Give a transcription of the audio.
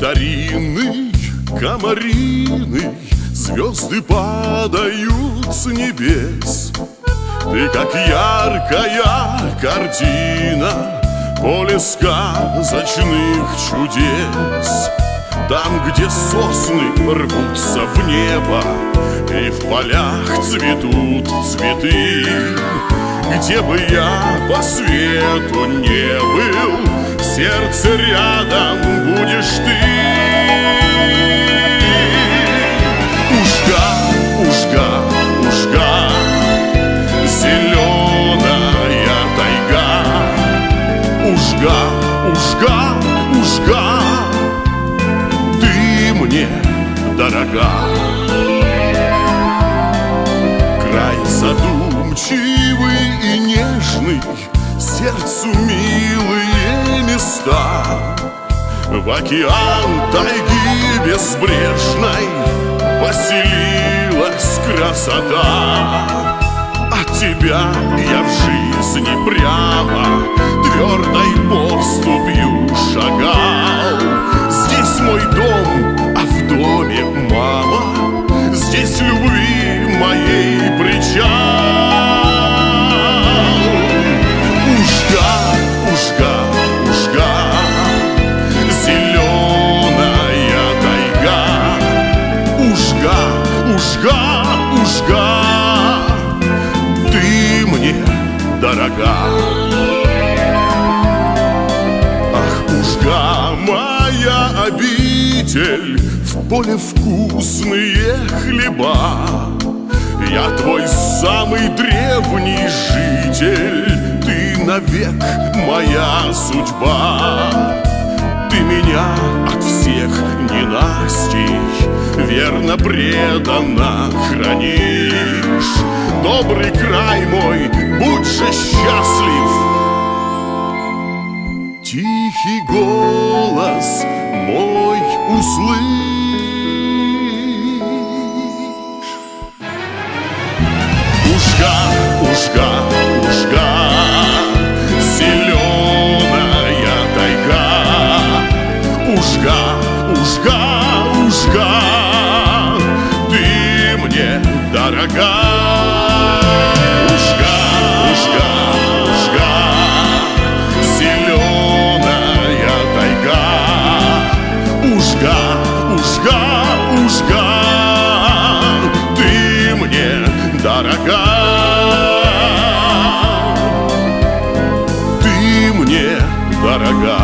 Старинный, комариный, звезды падают с небес. Ты как яркая картина, поле сказочных чудес. Там, где сосны рвутся в небо и в полях цветут цветы, где бы я по свету не был, в сердце рядом будешь ты. Ужга, ужга, ужга, зеленая тайга. Ужга, ужга, ужга, ты мне дорога. Край задумчивый и нежный, сердцу милые места. В океан тайги безбрежной поселилась красота. От тебя я в жизни прямо твердой поступью шагал. Здесь мой дом, а в доме мама, здесь любви моей причал. Ужга, ужга, ужга, зеленая тайга. Ужга, ужга, ужга, ты мне дорога. Ах, ужга, моя обитель, в поле вкусные хлеба. Я твой самый древний житель, ты навек моя судьба. Ты меня от всех ненастей верно, преданно хранишь. Добрый край мой, будь же счастлив. Тихий голос мой услышь. Ужга, ужга, ужга, зеленая тайга. Ужга, ужга, ужга, ты мне дорога. Ужга, ужга, ужга, зеленая тайга. Ужга, ужга, ужга, ты мне дорога. Ты мне дорога.